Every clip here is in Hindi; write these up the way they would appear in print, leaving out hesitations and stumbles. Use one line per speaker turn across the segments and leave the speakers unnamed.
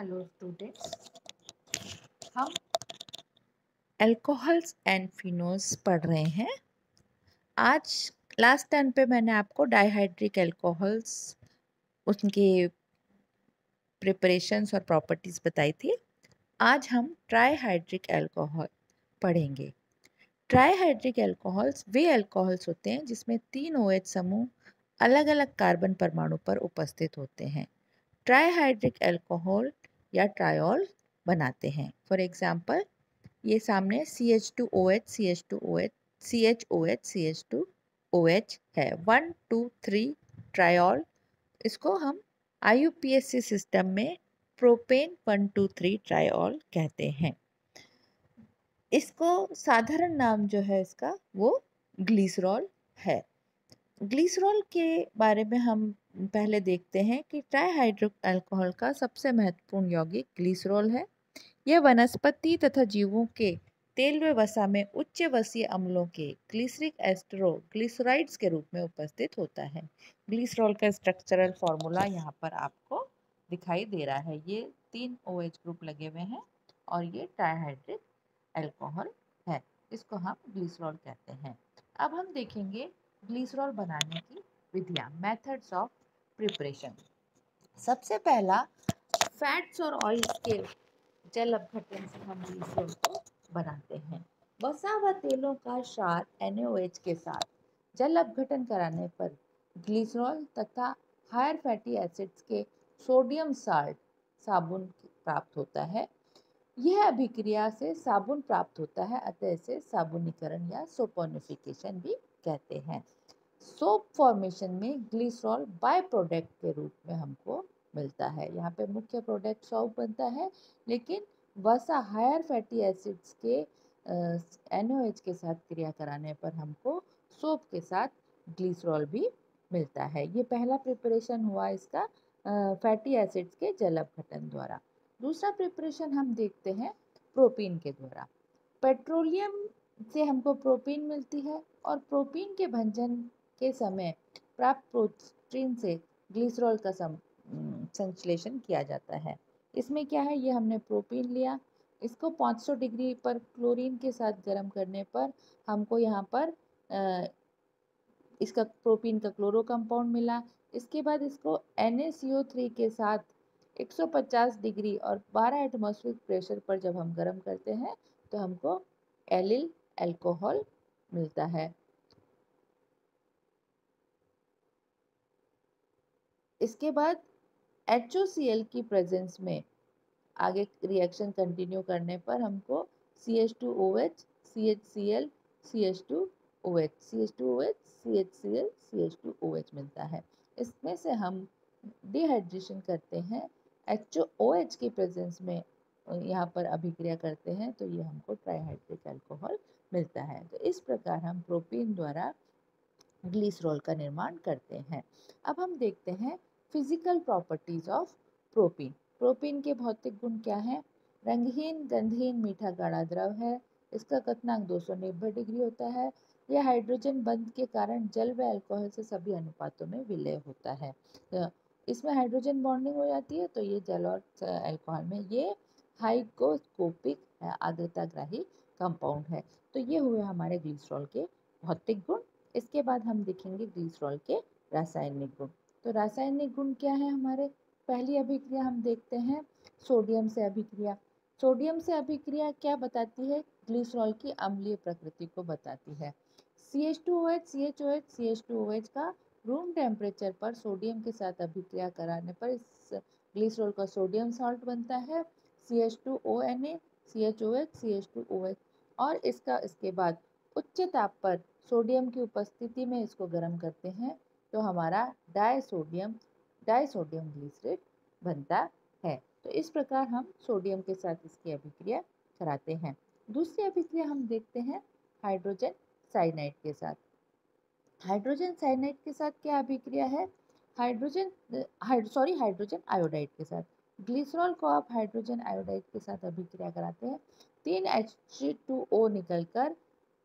हेलो स्टूडेंट्स, हम अल्कोहल्स एंड फिनोल्स पढ़ रहे हैं। आज लास्ट टाइम पे मैंने आपको डाइहाइड्रिक अल्कोहल्स, उनके प्रिपरेशंस और प्रॉपर्टीज बताई थी। आज हम ट्राइहाइड्रिक अल्कोहल पढ़ेंगे। ट्राइहाइड्रिक अल्कोहल्स वे अल्कोहल्स होते हैं जिसमें 3 OH समूह अलग अलग कार्बन परमाणु पर उपस्थित होते हैं। ट्राइहाइड्रिक अल्कोहल या ट्रायोल बनाते हैं। फॉर एग्जाम्पल, ये सामने CH2OH CH2OH CHOH CH2OH है। 1 2 3 ट्रायोल। इसको हम IUPAC सिस्टम में प्रोपेन 1 2 3 ट्रायोल कहते हैं। इसको साधारण नाम जो है इसका वो ग्लिसरॉल है। ग्लिसरॉल के बारे में हम पहले देखते हैं कि ट्राइहाइड्रिक अल्कोहल का सबसे महत्वपूर्ण यौगिक ग्लिसरॉल है। यह वनस्पति तथा जीवों के तेल व वसा में उच्च वसीय अम्लों के ग्लिसरिक एस्टरो ग्लिसराइड्स के रूप में उपस्थित होता है। ग्लिसरॉल का स्ट्रक्चरल फॉर्मूला यहाँ पर आपको दिखाई दे रहा है। ये 3 OH ग्रुप लगे हुए हैं और ये ट्राइहाइड्रिक अल्कोहल है। इसको हम ग्लिसरॉल कहते हैं। अब हम देखेंगे ग्लिसरॉल बनाने की विधियाँ, मेथड्स ऑफ प्रिपरेशन। सबसे पहला, फैट्स और ऑयल्स के जल अपघटन से हम ग्लिसरॉल को बनाते हैं। वसा व तेलों का क्षार NaOH के साथ जल अपघटन कराने पर ग्लिसरॉल तथा हायर फैटी एसिड्स के सोडियम साल्ट साबुन प्राप्त होता है। यह अभिक्रिया से साबुन प्राप्त होता है, अतः इसे साबुनीकरण या सोपोनिफिकेशन भी कहते हैं। सोप फॉर्मेशन में ग्लिसरॉल बाय प्रोडक्ट के रूप में हमको मिलता है। यहाँ पे मुख्य प्रोडक्ट सोप बनता है, लेकिन वसा हायर फैटी एसिड्स के NaOH के साथ क्रिया कराने पर हमको सोप के साथ ग्लिसरॉल भी मिलता है। ये पहला प्रिपरेशन हुआ इसका फैटी एसिड्स के जल अपघटन द्वारा। दूसरा प्रिपरेशन हम देखते हैं प्रोपीन के द्वारा। पेट्रोलियम से हमको प्रोपीन मिलती है और प्रोपीन के भंजन के समय प्राप्त प्रोटीन से ग्लिसरॉल का संश्लेषण किया जाता है। इसमें क्या है, ये हमने प्रोपीन लिया, इसको 500 डिग्री पर क्लोरीन के साथ गर्म करने पर हमको यहाँ पर इसका प्रोपीन का क्लोरो कंपाउंड मिला। इसके बाद इसको NaCO3 के साथ 150 डिग्री और 12 एटमॉस्फेरिक प्रेशर पर जब हम गर्म करते हैं तो हमको एलिल अल्कोहल मिलता है। इसके बाद HOCl की प्रेजेंस में आगे रिएक्शन कंटिन्यू करने पर हमको CH2OH CHCl CH2OH CH2OH CHCl CH2OH मिलता है। इसमें से हम डिहाइड्रेशन करते हैं, HOOH की प्रेजेंस में यहाँ पर अभिक्रिया करते हैं तो ये हमको ट्राइहाइड्रिक अल्कोहल मिलता है। तो इस प्रकार हम प्रोपीन द्वारा ग्लिसरॉल का निर्माण करते हैं। अब हम देखते हैं physical properties of propene. Propene के भौतिक गुण क्या हैं? रंगहीन, गंधहीन, मीठा गाढ़ा द्रव है। इसका क्वथनांक 290 डिग्री होता है। यह हाइड्रोजन बंध के कारण जल व अल्कोहल से सभी अनुपातों में विलय होता है। इसमें हाइड्रोजन बॉन्डिंग हो जाती है तो ये जल और अल्कोहल में ये हाइग्रोस्कोपिक आर्द्रताग्राही कंपाउंड है। तो ये हुए हमारे ग्लिसरॉल के भौतिक गुण। इसके बाद हम देखेंगे ग्लिसरॉल के रासायनिक गुण। तो रासायनिक गुण क्या है हमारे? पहली अभिक्रिया हम देखते हैं सोडियम से अभिक्रिया। सोडियम से अभिक्रिया क्या बताती है? ग्लिसरॉल की अम्लीय प्रकृति को बताती है। CH2OH CHOH CH2OH का रूम टेम्परेचर पर सोडियम के साथ अभिक्रिया कराने पर इस ग्लिसरॉल का सोडियम सॉल्ट बनता है CH2ONA CHOH CH2OH। और इसके बाद उच्च ताप पर सोडियम की उपस्थिति में इसको गर्म करते हैं तो हमारा डाइसोडियम ग्लिसरेट बनता है। तो इस प्रकार हम सोडियम के साथ इसकी अभिक्रिया कराते हैं। दूसरी अभिक्रिया हम देखते हैं हाइड्रोजन साइनाइड के साथ। हाइड्रोजन साइनाइड के साथ क्या अभिक्रिया है? हाइड्रोजन आयोडाइड के साथ। ग्लिसरॉल को आप हाइड्रोजन आयोडाइड के साथ अभिक्रिया कराते हैं, 3H2O निकलकर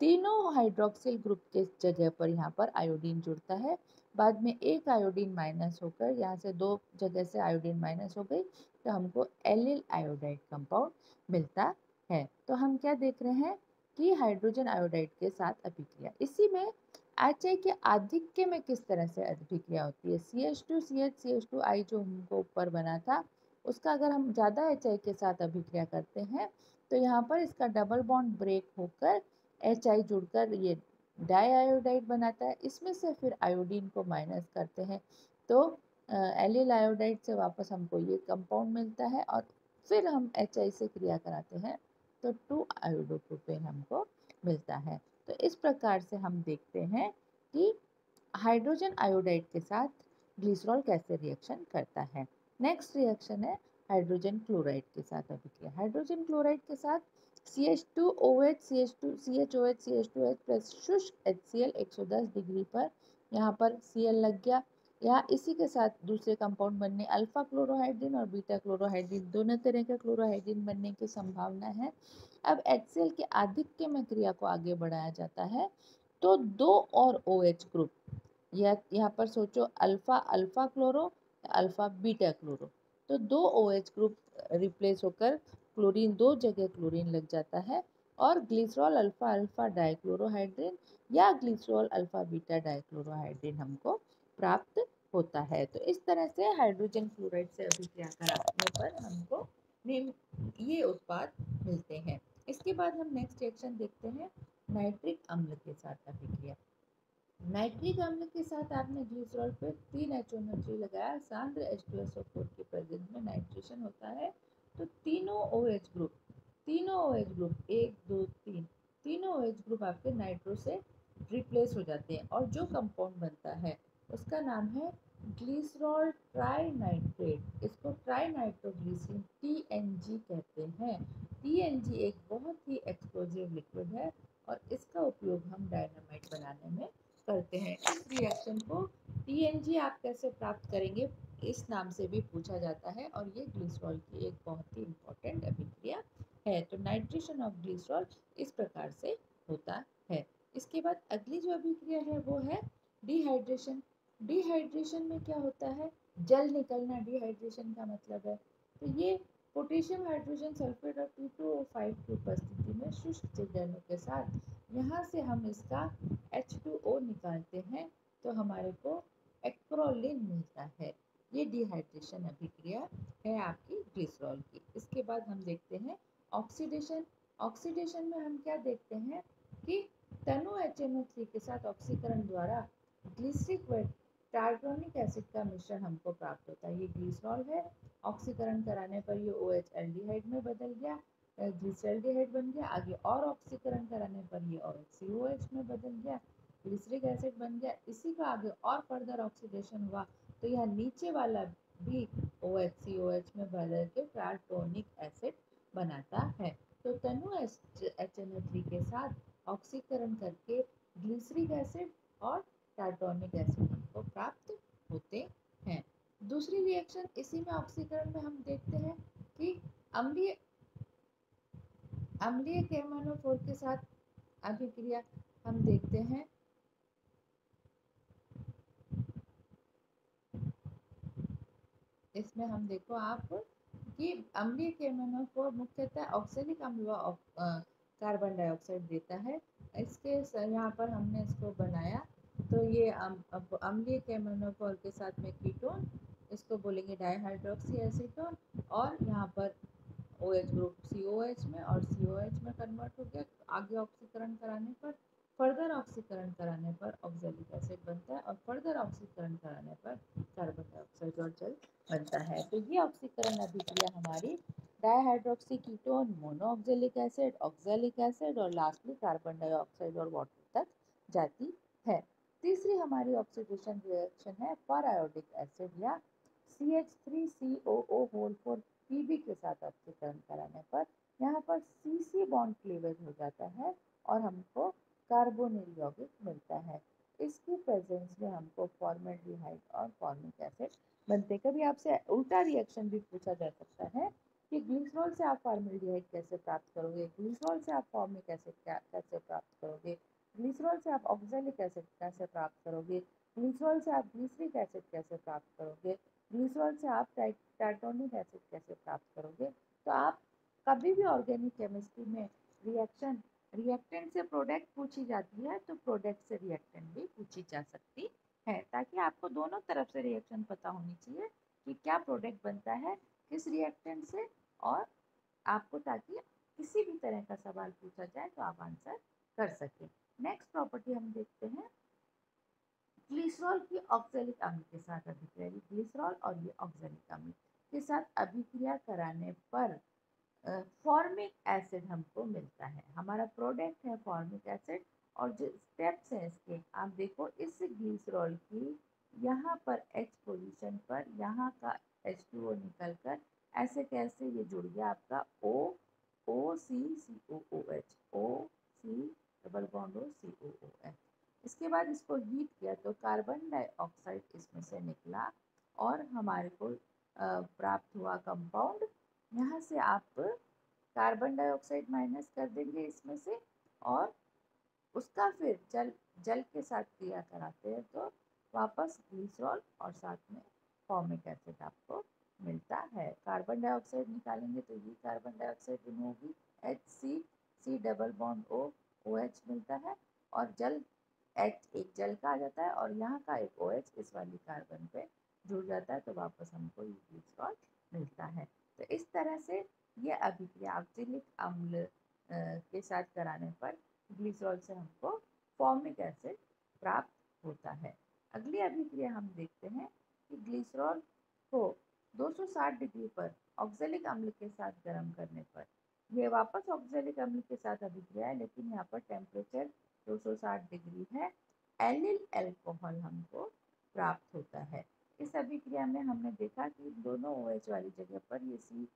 तीनों हाइड्रोक्सिल ग्रुप के जगह पर यहाँ पर आयोडीन जुड़ता है। बाद में एक आयोडीन माइनस होकर यहाँ से 2 जगह से आयोडीन माइनस हो गई, तो हमको एलिल आयोडाइड कंपाउंड मिलता है। तो हम क्या देख रहे हैं कि हाइड्रोजन आयोडाइड के साथ अभिक्रिया। इसी में HI के आधिक्य में किस तरह से अभिक्रिया होती है। CH2CH CH2I जो हमको ऊपर बना था, उसका अगर हम ज़्यादा HI के साथ अभिक्रिया करते हैं तो यहाँ पर इसका डबल बॉन्ड ब्रेक होकर HI जुड़कर ये डाई आयोडाइड बनाता है। इसमें से फिर आयोडीन को माइनस करते हैं तो एलिल आयोडाइड से वापस हमको ये कंपाउंड मिलता है, और फिर हम HI से क्रिया कराते हैं तो 2 आयोडोप्रोपेन हमको मिलता है। तो इस प्रकार से हम देखते हैं कि हाइड्रोजन आयोडाइड के साथ ग्लिसरॉल कैसे रिएक्शन करता है। नेक्स्ट रिएक्शन है हाइड्रोजन क्लोराइड के साथ अभिक्रिया। हाइड्रोजन क्लोराइड के साथ CH2OH CH2CHOH CH2H प्लस शुष्क HCl 110 डिग्री पर यहाँ पर Cl लग गया। यहाँ इसी के साथ दूसरे कंपाउंड बनने अल्फा क्लोरोहाइड्रिन और बीटा क्लोरोहाइड्रिन दोनों तरह के क्लोरोहाइड्रिन बनने की संभावना है। अब HCl के आधिक्य में क्रिया को आगे बढ़ाया जाता है तो 2 और OH ग्रुप, यहाँ पर सोचो alpha alpha chloro, alpha beta chloro, तो 2 OH ग्रुप रिप्लेस होकर क्लोरीन 2 जगह क्लोरीन लग जाता है और ग्लिसरॉल अल्फा अल्फा डाइक्लोरोहाइड्रिन या ग्लिसरॉल अल्फा बीटा डाइक्लोरोहाइड्रिन हमको प्राप्त होता है। तो इस तरह से हाइड्रोजन क्लोराइड से अभिक्रिया कराने पर हमको ये उत्पाद मिलते हैं। इसके बाद हम नेक्स्ट रिएक्शन देखते हैं नाइट्रिक अम्ल के साथ अभिक्रिया। नाइट्रिक अम्ल के साथ आपने ग्लिसरॉल पे 3 HNO3 लगाया, सांद्र H2SO4 की प्रेजेंस में नाइट्रेशन होता है तो तीनों OH ग्रुप 1 2 3 तीनों OH ग्रुप आपके नाइट्रो से रिप्लेस हो जाते हैं और जो कंपाउंड बनता है उसका नाम है ग्लिसरॉल ट्राइनाइट्रेट। इसको ट्राइनाइट्रोग्लिसरीन TNG कहते हैं। TNG एक बहुत ही एक्सप्लोजिव लिक्विड है और इसका उपयोग हम डायनामाइट बनाने में करते हैं। इस रिएक्शन को TNG आप कैसे प्राप्त करेंगे इस नाम से भी पूछा जाता है और ये ग्लिसरॉल की एक बहुत ही इम्पोर्टेंट अभिक्रिया है। तो नाइट्रेशन ऑफ ग्लिसरॉल इस प्रकार से होता है। इसके बाद अगली जो अभिक्रिया है वो है डिहाइड्रेशन। डिहाइड्रेशन में क्या होता है, जल निकलना डिहाइड्रेशन का मतलब है। तो ये पोटेशियम हाइड्रोजन सल्फेट और P2O5 की उपस्थिति में शुष्क जलजनों के साथ यहाँ से हम इसका H2O निकालते हैं तो हमारे को एक्रोलिन मिलता है। ये डिहाइड्रेशन अभिक्रिया है आपकी ग्लिसरॉल की। इसके बाद हम देखते हैं ऑक्सीडेशन। ऑक्सीडेशन में हम क्या देखते हैं कि तनु HNO3 के साथ ऑक्सीकरण द्वारा ग्लिसरिक व टार्टोनिक एसिड का मिश्रण हमको प्राप्त होता है। ये ग्लिसरॉल है, ऑक्सीकरण कराने पर ये OH एल्डिहाइड में बदल गया, ग्लिसरॉल्डिहाइड बन गया। आगे और ऑक्सीकरण कराने पर ये OH COH में बदल गया, ग्लिसरिक एसिड बन गया। इसी का आगे और फर्दर ऑक्सीडेशन हुआ तो यह नीचे वाला भी OH COH में बदल के टार्टोनिक एसिड बनाता है। तो तनु HNO3 के साथ ऑक्सीकरण करके ग्लिसरिक एसिड और टार्टोनिक एसिड हमको प्राप्त होते हैं। दूसरी रिएक्शन इसी में ऑक्सीकरण में हम देखते हैं कि अम्लीय KMnO4 के साथ अभिक्रिया हम देखते हैं। इसमें हम देखो आप कि अम्लीय KMnO4 मुख्यतः ऑक्सैलिक अम्ल व कार्बन डाइऑक्साइड देता है। इसके यहाँ पर हमने इसको बनाया तो ये अम्लीय KMnO4 के साथ में कीटोन, इसको बोलेंगे डाइहाइड्रोक्सी एसीटोन, और यहाँ पर OH ग्रुप COH में और COH में कन्वर्ट हो गया। आगे ऑक्सीकरण कराने पर फर्दर ऑक्सीकरण कराने पर ऑक्सैलिक एसिड बनता है और फर्दर ऑक्सीकरण कराने पर कार्बन डाइऑक्साइड और जल बनता है। तो ये ऑक्सीकरण अभिक्रिया हमारी dihydroxy ketone, monooxalic acid, oxalic acid और लास्टली कार्बन डाइऑक्साइड और वाटर तक जाती है। तीसरी हमारी ऑक्सीडेशन रिएक्शन है पर आयोडिक एसिड या CH3COO4 Pb के साथ ऑक्सीकरण कराने पर यहाँ पर CC बॉन्ड क्लीवेज हो जाता है और हमको कार्बोनिल यौगिक मिलता है। इसकी प्रेजेंस में हमको फॉर्मेल्डिहाइड और फॉर्मिक एसिड बनते। कभी आपसे उल्टा रिएक्शन भी पूछा जा सकता है कि ग्लिसरॉल से आप फॉर्मल्डिहाइड कैसे प्राप्त करोगे, ग्लिसरॉल से आप फॉर्मिक एसिड कैसे प्राप्त करोगे, ग्लिसरॉल से आप ऑक्जेलिक एसिड कैसे प्राप्त करोगे, ग्लिसरॉल से आप ग्लिसरिक एसिड कैसे प्राप्त करोगे, ग्लिसरॉल से आप टाइटोनिक एसिड कैसे प्राप्त करोगे। तो आप कभी भी ऑर्गेनिक केमिस्ट्री में रिएक्शन रिएक्टेंट से प्रोडक्ट पूछी जाती है तो प्रोडक्ट से रिएक्टेंट भी पूछी जा सकती है, ताकि आपको दोनों तरफ से रिएक्शन पता होनी चाहिए कि क्या प्रोडक्ट बनता है किस रिएक्टेंट से, और आपको ताकि किसी भी तरह का सवाल पूछा जाए तो आप आंसर कर सकें। नेक्स्ट प्रॉपर्टी हम देखते हैं ग्लिसरॉल की ऑक्जेलिक अम्ल के साथ अभिक्रिया। ग्लिसरॉल और ये ऑक्जेलिक अम्ल के साथ अभिक्रिया कराने पर फॉर्मिक एसिड हमको मिलता है। हमारा प्रोडक्ट है फॉर्मिक एसिड, और जो स्टेप्स हैं इसके आप देखो, इस ग्लिसरॉल की यहाँ पर H पोजीशन पर यहाँ का H2O निकल कर ऐसे कैसे ये जुड़ गया आपका OCCOOH, OC double bond OCOOH। इसके बाद इसको हीट किया तो कार्बन डाइऑक्साइड इसमें से निकला और हमारे को प्राप्त हुआ कंपाउंड। यहाँ से आप कार्बन डाइऑक्साइड माइनस कर देंगे इसमें से, और उसका फिर जल के साथ क्रिया कराते हैं तो वापस ग्लिसरॉल और साथ में फॉर्मिक एसिड आपको मिलता है। कार्बन डाइऑक्साइड निकालेंगे तो ये कार्बन डाइऑक्साइड रिमूव होगी, HC डबल बॉन्ड OH मिलता है, और जल H एक जल का आ जाता है और यहाँ का एक OH इस वाली कार्बन पे जुड़ जाता है, तो वापस हमको ये ग्लिसरॉल मिलता है। तो इस तरह से ये अभिक्रिया ऑक्जेलिक अम्ल के साथ कराने पर ग्लिसरॉल से हमको फॉर्मिक एसिड प्राप्त होता है। अगली अभिक्रिया हम देखते हैं कि ग्लिसरॉल को 260 डिग्री पर ऑक्जेलिक अम्ल के साथ गर्म करने पर ये वापस ऑक्जेलिक अम्ल के साथ अभिक्रिया है, लेकिन यहाँ पर टेम्परेचर 260 डिग्री है। एलिल अल्कोहल हमको प्राप्त होता है। इस अभिक्रिया में हमने देखा कि दोनों OH वाली जगह पर ये C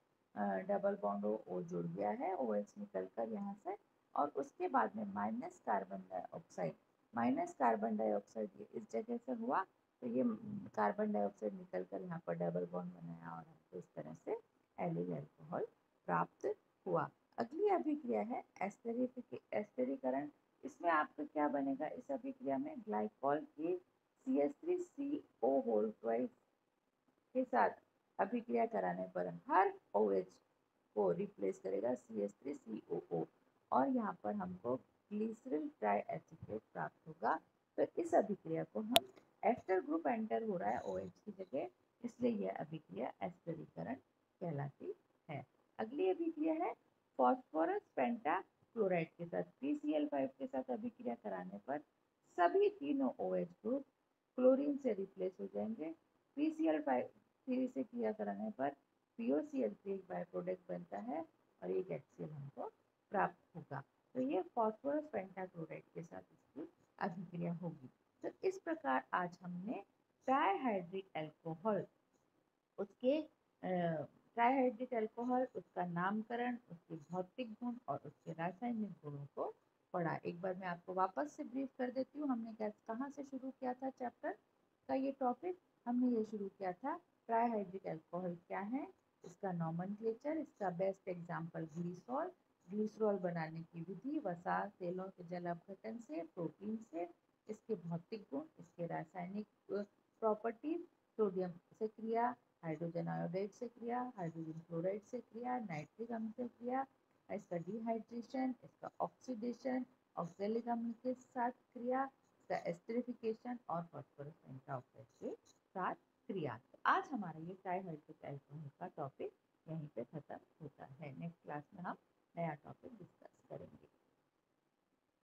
डबल बॉन्ड O जुड़ गया है, OH निकल कर यहाँ से, और उसके बाद में माइनस कार्बन डाइऑक्साइड ये इस जगह से हुआ, तो ये कार्बन डाइऑक्साइड निकल कर यहाँ पर डबल बॉन्ड बनाया और हमको इस तरह से एलिल अल्कोहल प्राप्त हुआ। अगली अभिक्रिया है एस्टरीकरण। इसमें आपका क्या बनेगा, इस अभिक्रिया में ग्लाइकॉल की CH3CO होल ट्वाइस के साथ अभिक्रिया कराने पर हर OH को रिप्लेस करेगा CH3COO, और यहाँ पर हमको ग्लिसरॉल ट्राई एसिटेट प्राप्त होगा। तो इस अभिक्रिया को हम एस्टर ग्रुप एंटर हो रहा है OH की जगह, इसलिए यह अभिक्रिया एस्टरीकरण कहलाती है। अगली अभिक्रिया है फॉस्फोरस पेंटाक्लोराइड के साथ PCl5 के साथ अभिक्रिया कराने पर सभी तीनों OH ग्रुप क्लोरीन से रिप्लेस हो जाएंगे। PCl3 से क्रिया कराने पर POCl3 एक बाय प्रोडक्ट बनता है और एक HCl हमको प्राप्त होगा। तो ये फॉस्फोरस पेंटाक्लोराइड के साथ इसकी अभिक्रिया होगी। तो इस प्रकार आज हमने ट्राइहाइड्रिक अल्कोहल, उसके ट्राइहाइड्रिक अल्कोहल, उसका नामकरण, उसके भौतिक गुण और उसके रासायनिक गुणों को पढ़ा। एक बार मैं आपको वापस से ब्रीफ कर देती हूँ, हमने कहाँ से शुरू किया था चैप्टर का ये टॉपिक। हमने ये शुरू किया था ट्राइहाइड्रिक अल्कोहल क्या है, इसका नॉमेनक्लेचर, इसका बेस्ट एग्जाम्पल ग्लिसरॉल, ग्लिसरॉल बनाने की विधि, वसा तेलों के जल अपघटन से, प्रोटीन से, इसके भौतिक गुण, इसके रासायनिक प्रॉपर्टीज, सोडियम से क्रिया, हाइड्रोजन आयोडाइड से क्रिया, हाइड्रोजन क्लोराइड से क्रिया, नाइट्रिक अम्ल से क्रिया, इसका डिहाइड्रेशन, इसका ऑक्सीडेशन, ऑक्जेलिक अम्ल के साथ क्रिया, इसका एस्टरिफिकेशन और फॉस्फोरस पेंटाऑक्साइड के साथ क्रिया। तो आज हमारा ये ट्राइहाइड्रिक अल्कोहल का टॉपिक यहीं पे खत्म होता है। नेक्स्ट क्लास में हम